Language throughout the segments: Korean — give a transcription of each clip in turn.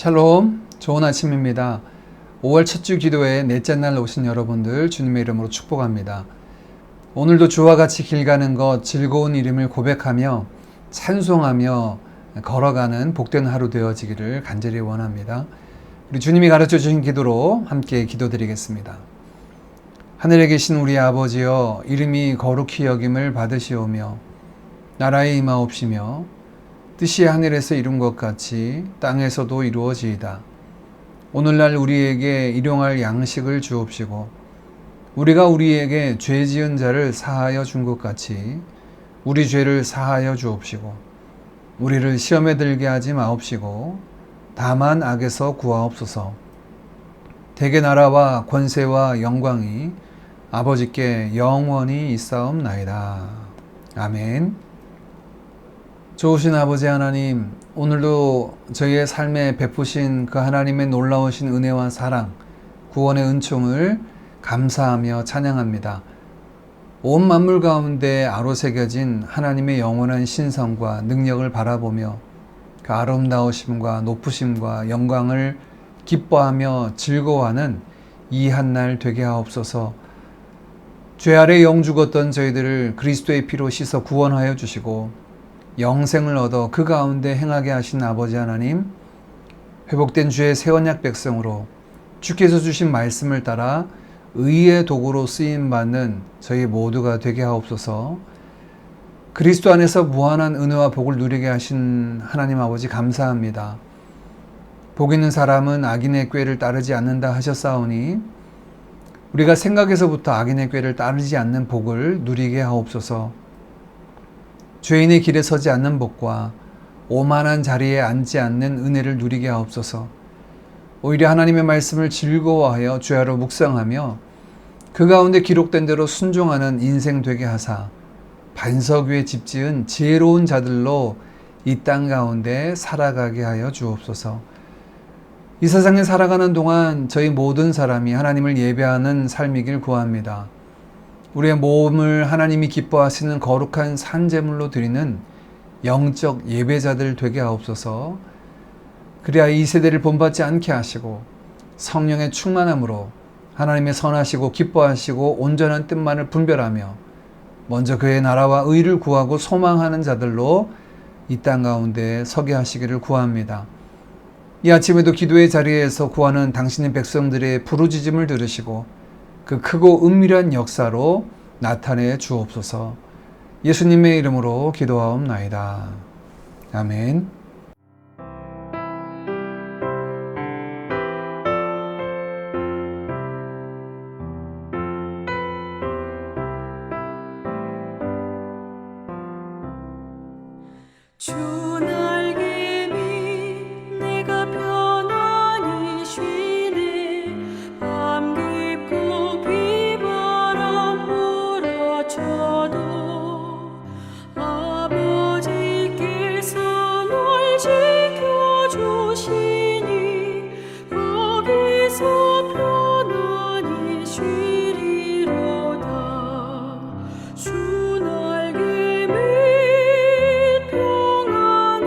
샬롬, 좋은 아침입니다. 5월 첫 주 기도회 넷째 날 오신 여러분들 주님의 이름으로 축복합니다. 오늘도 주와 같이 길 가는 것, 즐거운 이름을 고백하며 찬송하며 걸어가는 복된 하루 되어지기를 간절히 원합니다. 우리 주님이 가르쳐 주신 기도로 함께 기도드리겠습니다. 하늘에 계신 우리 아버지여, 이름이 거룩히 여김을 받으시오며 나라에 임하옵시며 뜻이 하늘에서 이룬 것 같이 땅에서도 이루어지이다. 오늘날 우리에게 일용할 양식을 주옵시고 우리가 우리에게 죄 지은 자를 사하여 준 것 같이 우리 죄를 사하여 주옵시고 우리를 시험에 들게 하지 마옵시고 다만 악에서 구하옵소서. 대개 나라와 권세와 영광이 아버지께 영원히 있사옵나이다. 아멘. 좋으신 아버지 하나님, 오늘도 저희의 삶에 베푸신 그 하나님의 놀라우신 은혜와 사랑, 구원의 은총을 감사하며 찬양합니다. 온 만물 가운데 아로새겨진 하나님의 영원한 신성과 능력을 바라보며 그 아름다우심과 높으심과 영광을 기뻐하며 즐거워하는 이 한날 되게 하옵소서. 죄 아래 영 죽었던 저희들을 그리스도의 피로 씻어 구원하여 주시고 영생을 얻어 그 가운데 행하게 하신 아버지 하나님, 회복된 주의 새 언약 백성으로 주께서 주신 말씀을 따라 의의 도구로 쓰임받는 저희 모두가 되게 하옵소서. 그리스도 안에서 무한한 은혜와 복을 누리게 하신 하나님 아버지 감사합니다. 복 있는 사람은 악인의 꾀를 따르지 않는다 하셨사오니 우리가 생각에서부터 악인의 꾀를 따르지 않는 복을 누리게 하옵소서. 죄인의 길에 서지 않는 복과 오만한 자리에 앉지 않는 은혜를 누리게 하옵소서. 오히려 하나님의 말씀을 즐거워하여 죄하러 묵상하며 그 가운데 기록된 대로 순종하는 인생 되게 하사 반석 위에 집 지은 지혜로운 자들로 이 땅 가운데 살아가게 하여 주옵소서. 이 세상에 살아가는 동안 저희 모든 사람이 하나님을 예배하는 삶이길 구합니다. 우리의 몸을 하나님이 기뻐하시는 거룩한 산제물로 드리는 영적 예배자들 되게 하옵소서. 그래야 이 세대를 본받지 않게 하시고 성령의 충만함으로 하나님의 선하시고 기뻐하시고 온전한 뜻만을 분별하며 먼저 그의 나라와 의를 구하고 소망하는 자들로 이 땅 가운데 서게 하시기를 구합니다. 이 아침에도 기도의 자리에서 구하는 당신의 백성들의 부르짖음을 들으시고 그 크고 은밀한 역사로 나타내 주옵소서. 예수님의 이름으로 기도하옵나이다. 아멘. 주 날개 밑 내가 편안히 쉬네. 밤 깊고 비바람 몰아쳐도 아버지께서 널 지켜주시니 거기서 편안히 쉬리로다. 주 날개 밑 평안한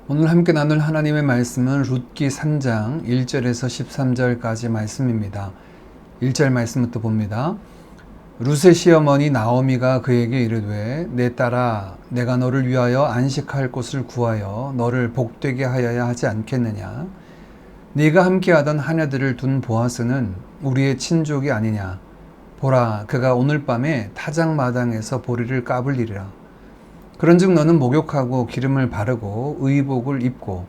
오늘 함께 나눌 하나님의 말씀은 룻기 3장 1절에서 13절까지 말씀입니다. 1절 말씀부터 봅니다. 룻의 시어머니 나오미가 그에게 이르되 내 딸아 내가 너를 위하여 안식할 곳을 구하여 너를 복되게 하여야 하지 않겠느냐. 네가 함께하던 하녀들을 둔 보아스는 우리의 친족이 아니냐. 보라 그가 오늘 밤에 타작마당에서 보리를 까불리리라. 그런즉 너는 목욕하고 기름을 바르고 의복을 입고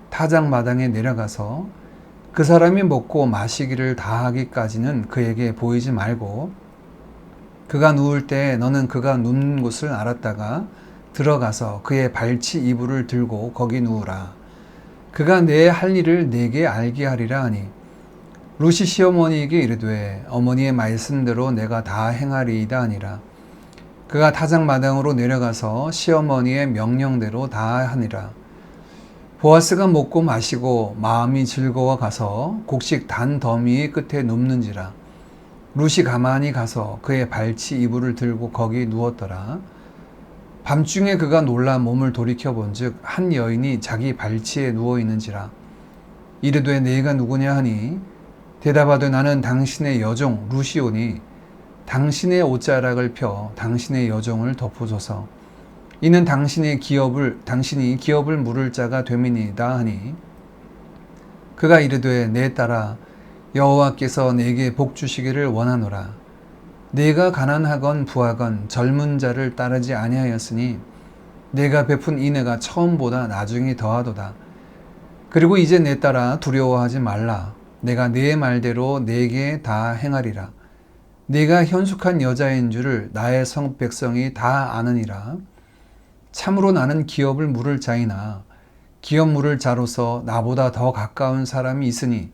타작마당에 내려가서 그 사람이 먹고 마시기를 다하기까지는 그에게 보이지 말고 그가 누울 때 너는 그가 눕는 곳을 알았다가 들어가서 그의 발치 이불을 들고 거기 누우라. 그가 내 할 일을 내게 알게 하리라 하니 룻이 시어머니에게 이르되 어머니의 말씀대로 내가 다 행하리이다 하니라. 그가 타작마당으로 내려가서 시어머니의 명령대로 다 하니라. 보아스가 먹고 마시고 마음이 즐거워 가서 곡식 단 더미 끝에 눕는지라. 룻이 가만히 가서 그의 발치 이불을 들고 거기 누웠더라. 밤중에 그가 놀라 몸을 돌이켜 본즉 한 여인이 자기 발치에 누워 있는지라. 이르되 네가 누구냐 하니 대답하되 나는 당신의 여종 룻이오니 당신의 옷자락을 펴 당신의 여종을 덮어줘서 이는 당신이 기업을 물을 자가 됨이니이다 하니 그가 이르되 내 딸아 여호와께서 내게 복 주시기를 원하노라. 내가 가난하건 부하건 젊은 자를 따르지 아니하였으니 내가 베푼 인애가 처음보다 나중이 더하도다. 그리고 이제 내 딸아 두려워하지 말라. 내가 네 말대로 내게 다 행하리라. 네가 현숙한 여자인 줄을 나의 성 백성이 다 아느니라. 참으로 나는 기업을 물을 자이나 기업 물을 자로서 나보다 더 가까운 사람이 있으니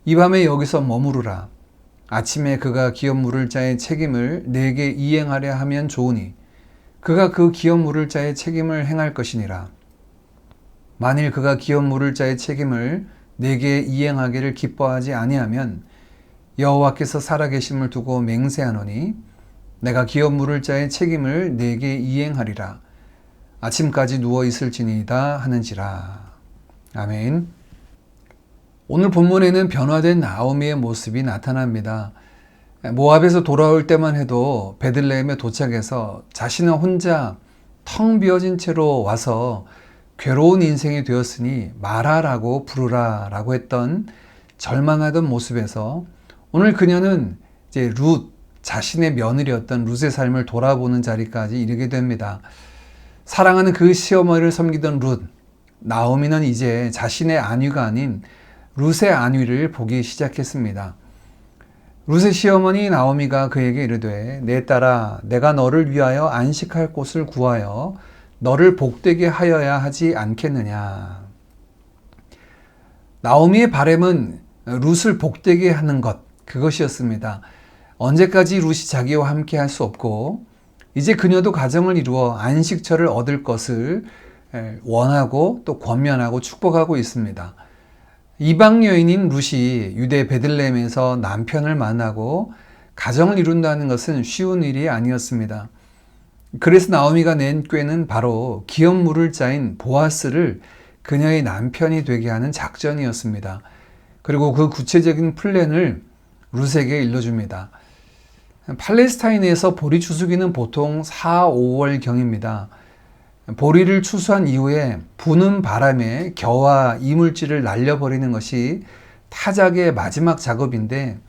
이 밤에 여기서 머무르라. 아침에 그가 기업 물을 자의 책임을 내게 이행하려 하면 좋으니 그가 그 기업 물을 자의 책임을 행할 것이니라. 만일 그가 기업 물을 자의 책임을 내게 이행하기를 기뻐하지 아니하면 여호와께서 살아계심을 두고 맹세하노니 내가 기업 물을 자의 책임을 내게 이행하리라. 아침까지 누워 있을지니이다 하는지라. 아멘. 오늘 본문에는 변화된 나오미의 모습이 나타납니다. 모압에서 돌아올 때만 해도 베들레헴에 도착해서 자신은 혼자 텅 비어진 채로 와서 괴로운 인생이 되었으니 마라라고 부르라라고 했던 절망하던 모습에서 오늘 그녀는 이제 룻 자신의 며느리였던 룻의 삶을 돌아보는 자리까지 이르게 됩니다. 사랑하는 그 시어머니를 섬기던 룻, 나오미는 이제 자신의 안위가 아닌 룻의 안위를 보기 시작했습니다. 룻의 시어머니 나오미가 그에게 이르되 내 딸아 내가 너를 위하여 안식할 곳을 구하여 너를 복되게 하여야 하지 않겠느냐. 나오미의 바람은 룻을 복되게 하는 것, 그것이었습니다. 언제까지 룻이 자기와 함께 할 수 없고 이제 그녀도 가정을 이루어 안식처를 얻을 것을 원하고 또 권면하고 축복하고 있습니다. 이방 여인인 룻이 유대 베들레헴에서 남편을 만나고 가정을 이룬다는 것은 쉬운 일이 아니었습니다. 그래서 나오미가 낸 꾀는 바로 기업 물을 자인 보아스를 그녀의 남편이 되게 하는 작전이었습니다. 그리고 그 구체적인 플랜을 룻에게 일러줍니다. 팔레스타인에서 보리 추수기는 보통 4, 5월경입니다. 보리를 추수한 이후에 부는 바람에 겨와 이물질을 날려버리는 것이 타작의 마지막 작업인데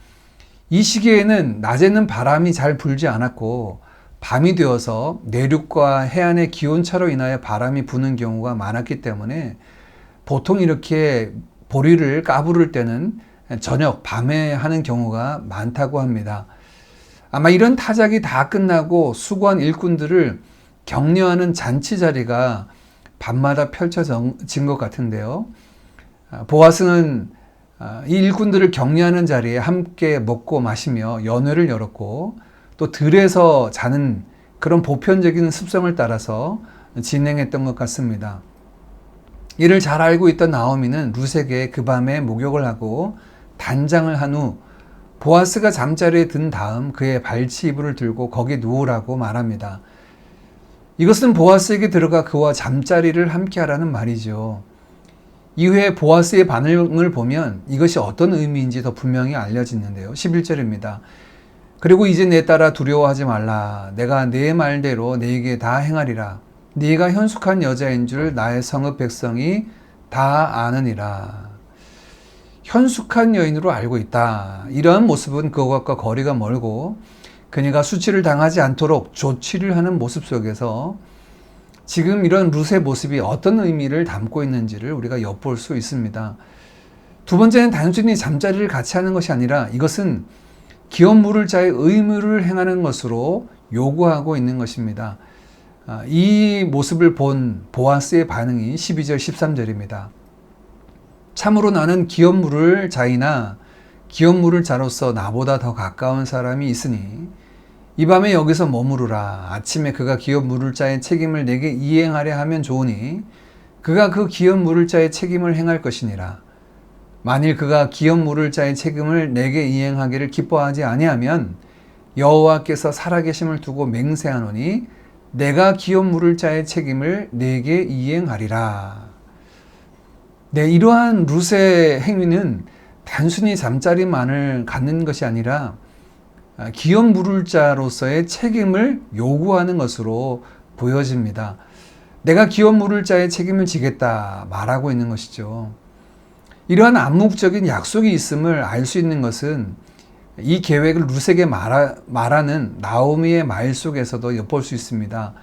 이 시기에는 낮에는 바람이 잘 불지 않았고 밤이 되어서 내륙과 해안의 기온차로 인하여 바람이 부는 경우가 많았기 때문에 보통 이렇게 보리를 까부를 때는 저녁, 밤에 하는 경우가 많다고 합니다. 아마 이런 타작이 다 끝나고 수고한 일꾼들을 격려하는 잔치 자리가 밤마다 펼쳐진 것 같은데요. 보아스는 이 일꾼들을 격려하는 자리에 함께 먹고 마시며 연회를 열었고 또 들에서 자는 그런 보편적인 습성을 따라서 진행했던 것 같습니다. 이를 잘 알고 있던 나오미는 룻에게 그 밤에 목욕을 하고 단장을 한 후 보아스가 잠자리에 든 다음 그의 발치 이불을 들고 거기 누우라고 말합니다. 이것은 보아스에게 들어가 그와 잠자리를 함께 하라는 말이죠. 이후에 보아스의 반응을 보면 이것이 어떤 의미인지 더 분명히 알려지는데요. 11절입니다. 그리고 이제 내 딸아 두려워하지 말라. 내가 내 말대로 네게 다 행하리라. 네가 현숙한 여자인 줄 나의 성읍 백성이 다 아느니라. 현숙한 여인으로 알고 있다. 이러한 모습은 그것과 거리가 멀고 그녀가 수치를 당하지 않도록 조치를 하는 모습 속에서 지금 이런 룻의 모습이 어떤 의미를 담고 있는지를 우리가 엿볼 수 있습니다. 두 번째는 단순히 잠자리를 같이 하는 것이 아니라 이것은 기업 물을 자의 의무를 행하는 것으로 요구하고 있는 것입니다. 이 모습을 본 보아스의 반응이 12절 13절입니다. 참으로 나는 기업 물을 자이나 기업 물을 자로서 나보다 더 가까운 사람이 있으니 이 밤에 여기서 머무르라. 아침에 그가 기업 물을 자의 책임을 내게 이행하려 하면 좋으니 그가 그 기업 물을 자의 책임을 행할 것이니라. 만일 그가 기업 물을 자의 책임을 내게 이행하기를 기뻐하지 아니하면 여호와께서 살아계심을 두고 맹세하노니 내가 기업 물을 자의 책임을 내게 이행하리라. 네, 이러한 룻의 행위는 단순히 잠자리만을 갖는 것이 아니라 기업 물을 자로서의 책임을 요구하는 것으로 보여집니다. 내가 기업 물을 자의 책임을 지겠다 말하고 있는 것이죠. 이러한 암묵적인 약속이 있음을 알 수 있는 것은 이 계획을 룻에게 말하는 나오미의 말 속에서도 엿볼 수 있습니다.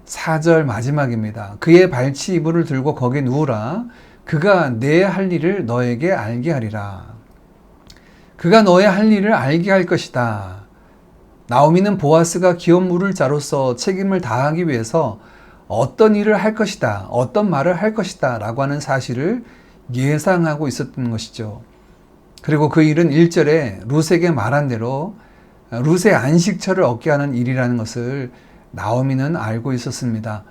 4절 마지막입니다. 그의 발치 이불을 들고 거기에 누우라. 그가 내 할 일을 너에게 알게 하리라. 그가 너의 할 일을 알게 할 것이다. 나오미는 보아스가 기업 물을 자로서 책임을 다하기 위해서 어떤 일을 할 것이다, 어떤 말을 할 것이다 라고 하는 사실을 예상하고 있었던 것이죠. 그리고 그 일은 1절에 룻에게 말한 대로 룻의 안식처를 얻게 하는 일이라는 것을 나오미는 알고 있었습니다.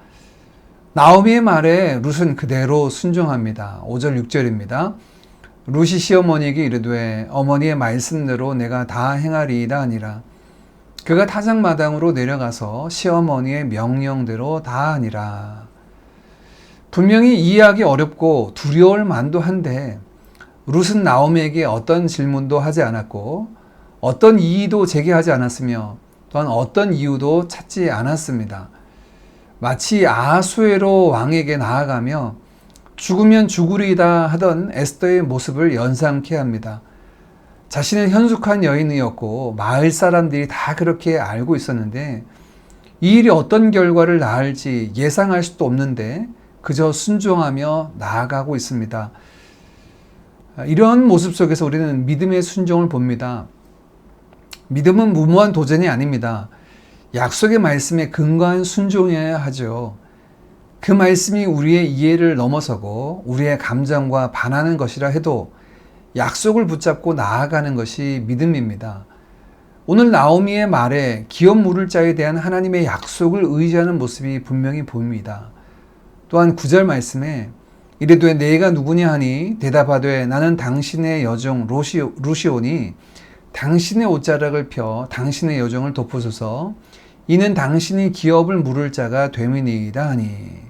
나오미의 말에 룻은 그대로 순종합니다. 5절 6절입니다. 룻이 시어머니에게 이르되 어머니의 말씀대로 내가 다 행하리이다 하니라. 그가 타작마당으로 내려가서 시어머니의 명령대로 다 하니라. 분명히 이해하기 어렵고 두려울 만도 한데 룻은 나오미에게 어떤 질문도 하지 않았고 어떤 이의도 제기하지 않았으며 또한 어떤 이유도 찾지 않았습니다. 마치 아하수에로 왕에게 나아가며 죽으면 죽으리이다 하던 에스더의 모습을 연상케 합니다. 자신은 현숙한 여인이었고 마을 사람들이 다 그렇게 알고 있었는데 이 일이 어떤 결과를 낳을지 예상할 수도 없는데 그저 순종하며 나아가고 있습니다. 이런 모습 속에서 우리는 믿음의 순종을 봅니다. 믿음은 무모한 도전이 아닙니다. 약속의 말씀에 근거한 순종해야 하죠. 그 말씀이 우리의 이해를 넘어서고 우리의 감정과 반하는 것이라 해도 약속을 붙잡고 나아가는 것이 믿음입니다. 오늘 나오미의 말에 기업 물을 자에 대한 하나님의 약속을 의지하는 모습이 분명히 보입니다. 또한 9절 말씀에 이르되 네가 누구냐 하니 대답하되 나는 당신의 여종 루시오니 당신의 옷자락을 펴 당신의 여종을 덮으소서 이는 당신이 기업을 물을 자가 됨이니이다 하니.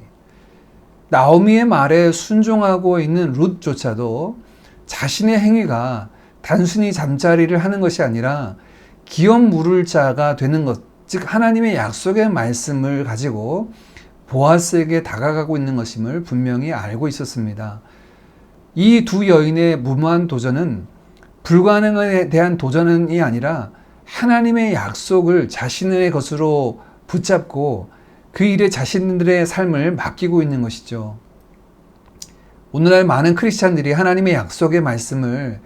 나오미의 말에 순종하고 있는 룻조차도 자신의 행위가 단순히 잠자리를 하는 것이 아니라 기업 물을 자가 되는 것, 즉 하나님의 약속의 말씀을 가지고 보아스에게 다가가고 있는 것임을 분명히 알고 있었습니다. 이 두 여인의 무모한 도전은 불가능에 대한 도전이 아니라 하나님의 약속을 자신의 것으로 붙잡고 그 일에 자신들의 삶을 맡기고 있는 것이죠. 오늘날 많은 크리스찬들이 하나님의 약속의 말씀을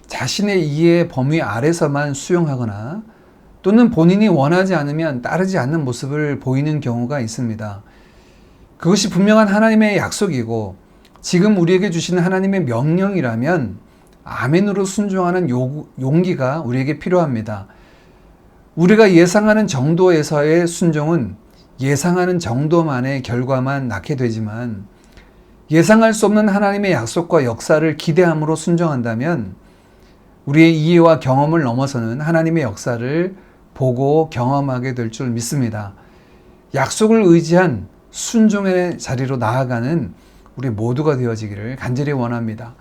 자신의 이해의 범위 아래서만 수용하거나 또는 본인이 원하지 않으면 따르지 않는 모습을 보이는 경우가 있습니다. 그것이 분명한 하나님의 약속이고 지금 우리에게 주시는 하나님의 명령이라면 아멘으로 순종하는 용기가 우리에게 필요합니다. 우리가 예상하는 정도에서의 순종은 예상하는 정도만의 결과만 낳게 되지만 예상할 수 없는 하나님의 약속과 역사를 기대함으로 순종한다면 우리의 이해와 경험을 넘어서는 하나님의 역사를 보고 경험하게 될 줄 믿습니다. 약속을 의지한 순종의 자리로 나아가는 우리 모두가 되어지기를 간절히 원합니다.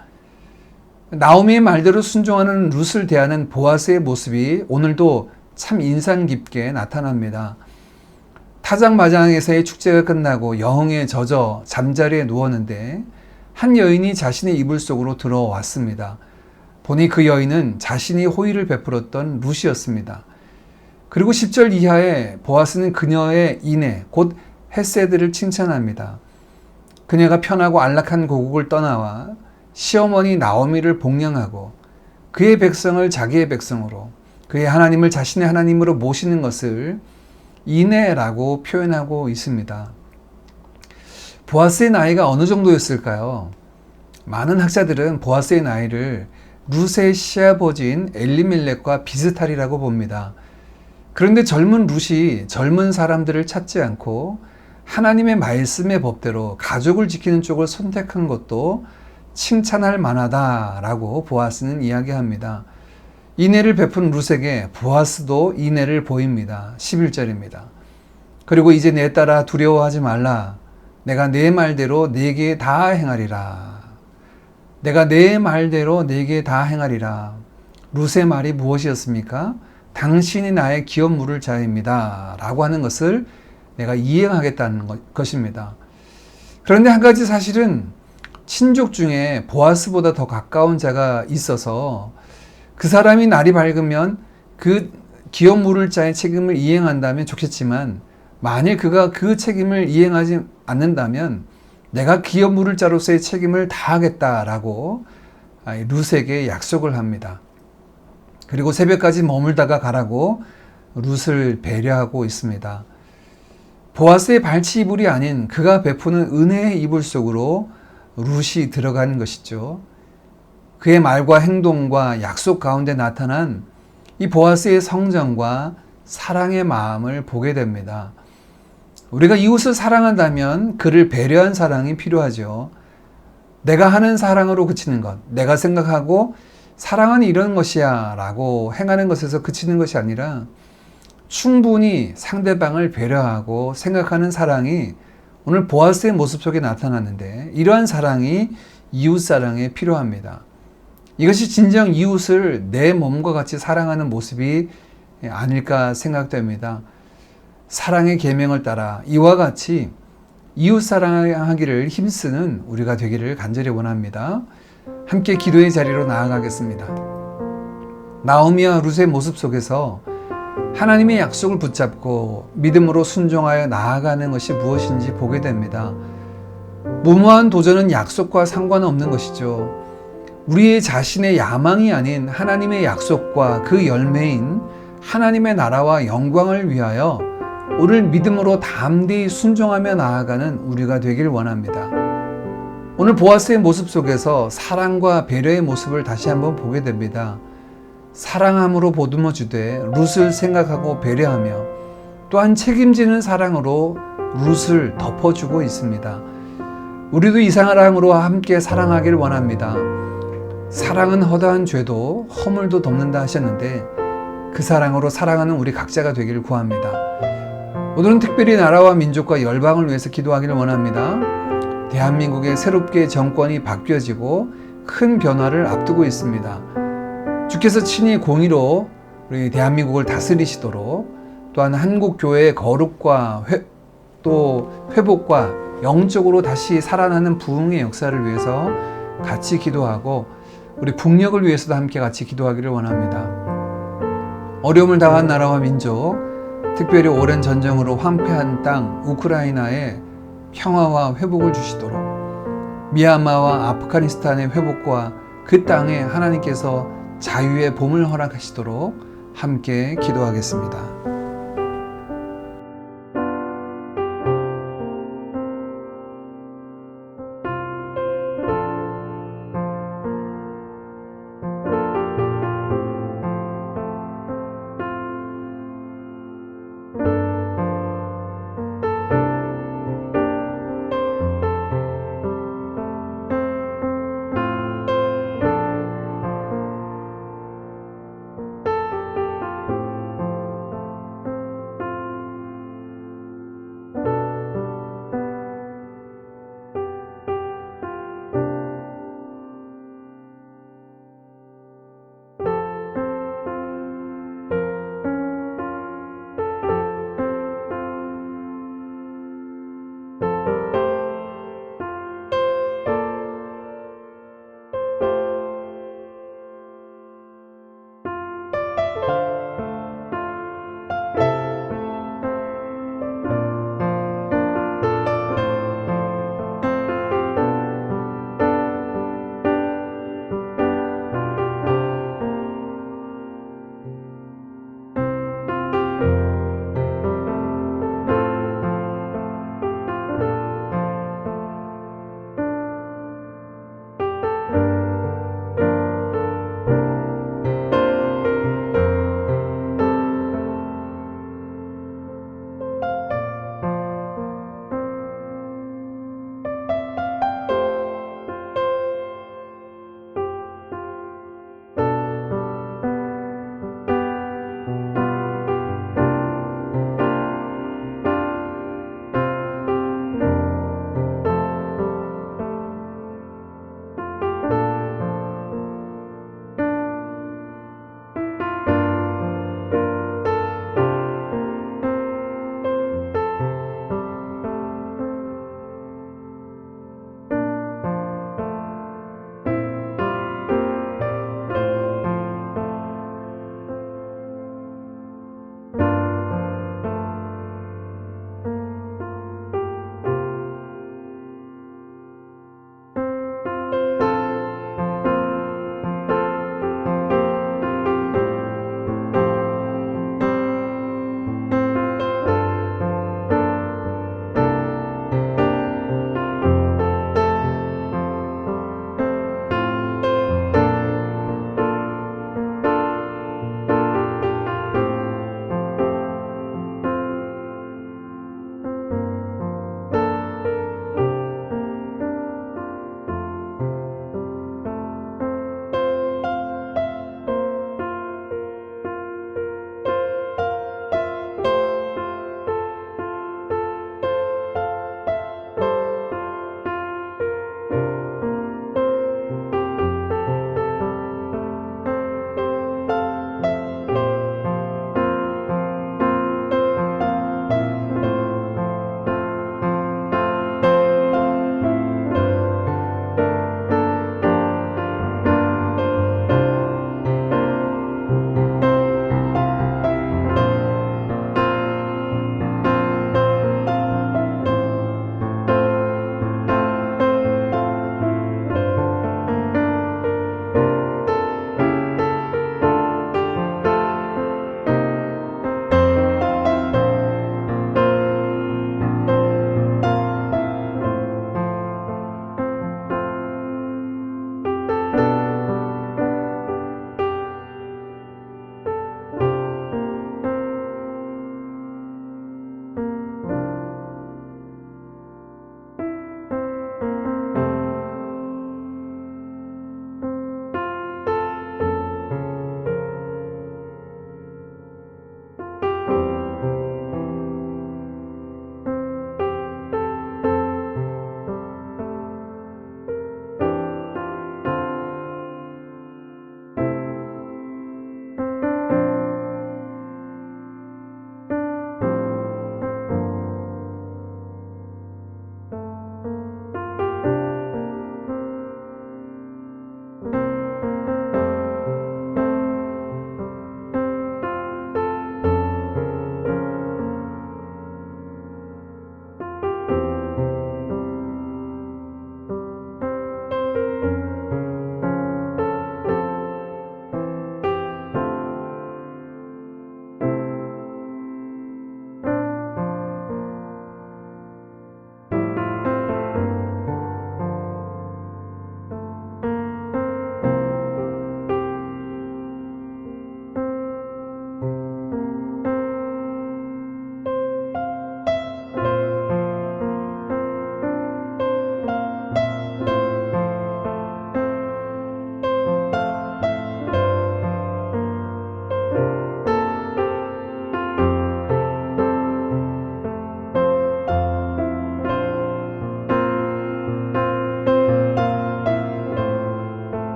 나오미의 말대로 순종하는 룻을 대하는 보아스의 모습이 오늘도 참 인상 깊게 나타납니다. 타작마장에서의 축제가 끝나고 여흥에 젖어 잠자리에 누웠는데 한 여인이 자신의 이불 속으로 들어왔습니다. 보니 그 여인은 자신이 호의를 베풀었던 룻이었습니다. 그리고 10절 이하에 보아스는 그녀의 인애, 곧 헤세드를 칭찬합니다. 그녀가 편하고 안락한 고국을 떠나와 시어머니 나오미를 복령하고 그의 백성을 자기의 백성으로, 그의 하나님을 자신의 하나님으로 모시는 것을 인애라고 표현하고 있습니다. 보아스의 나이가 어느 정도였을까요? 많은 학자들은 보아스의 나이를 룻의 시아버지인 엘리멜렉과 비슷하리라고 봅니다. 그런데 젊은 룻이 젊은 사람들을 찾지 않고 하나님의 말씀의 법대로 가족을 지키는 쪽을 선택한 것도 칭찬할 만하다라고 보아스는 이야기합니다. 인애를 베푼 룻에게 보아스도 인애를 보입니다. 11절입니다. 그리고 이제 내 딸아 두려워하지 말라. 내가 내 말대로 네게 다 행하리라. 내가 내 말대로 네게 다 행하리라. 룻의 말이 무엇이었습니까? 당신이 나의 기업 물을 자입니다. 라고 하는 것을 내가 이행하겠다는 것입니다. 그런데 한 가지 사실은 친족 중에 보아스보다 더 가까운 자가 있어서 그 사람이 날이 밝으면 그 기업 물을 자의 책임을 이행한다면 좋겠지만 만일 그가 그 책임을 이행하지 않는다면 내가 기업 물을 자로서의 책임을 다하겠다라고 룻에게 약속을 합니다. 그리고 새벽까지 머물다가 가라고 룻을 배려하고 있습니다. 보아스의 발치 이불이 아닌 그가 베푸는 은혜의 이불 속으로 룻이 들어가는 것이죠. 그의 말과 행동과 약속 가운데 나타난 이 보아스의 성정과 사랑의 마음을 보게 됩니다. 우리가 이웃을 사랑한다면 그를 배려한 사랑이 필요하죠. 내가 하는 사랑으로 그치는 것, 내가 생각하고 사랑은 이런 것이야 라고 행하는 것에서 그치는 것이 아니라 충분히 상대방을 배려하고 생각하는 사랑이 오늘 보아스의 모습 속에 나타났는데 이러한 사랑이 이웃 사랑에 필요합니다. 이것이 진정 이웃을 내 몸과 같이 사랑하는 모습이 아닐까 생각됩니다. 사랑의 계명을 따라 이와 같이 이웃 사랑하기를 힘쓰는 우리가 되기를 간절히 원합니다. 함께 기도의 자리로 나아가겠습니다. 나오미와 룻의 모습 속에서 하나님의 약속을 붙잡고 믿음으로 순종하여 나아가는 것이 무엇인지 보게 됩니다. 무모한 도전은 약속과 상관없는 것이죠. 우리의 자신의 야망이 아닌 하나님의 약속과 그 열매인 하나님의 나라와 영광을 위하여 오늘 믿음으로 담대히 순종하며 나아가는 우리가 되길 원합니다. 오늘 보아스의 모습 속에서 사랑과 배려의 모습을 다시 한번 보게 됩니다. 사랑함으로 보듬어 주되 룻을 생각하고 배려하며 또한 책임지는 사랑으로 룻을 덮어주고 있습니다. 우리도 이 사랑으로 함께 사랑하길 원합니다. 사랑은 허다한 죄도 허물도 덮는다 하셨는데 그 사랑으로 사랑하는 우리 각자가 되기를 구합니다. 오늘은 특별히 나라와 민족과 열방을 위해서 기도하기를 원합니다. 대한민국의 새롭게 정권이 바뀌어지고 큰 변화를 앞두고 있습니다. 주께서 친히 공의로 우리 대한민국을 다스리시도록 또한 한국교회의 거룩과 또 회복과 영적으로 다시 살아나는 부흥의 역사를 위해서 같이 기도하고 우리 북녘을 위해서도 함께 같이 기도하기를 원합니다. 어려움을 당한 나라와 민족, 특별히 오랜 전쟁으로 황폐한 땅 우크라이나에 평화와 회복을 주시도록 미얀마와 아프가니스탄의 회복과 그 땅에 하나님께서 자유의 봄을 허락하시도록 함께 기도하겠습니다.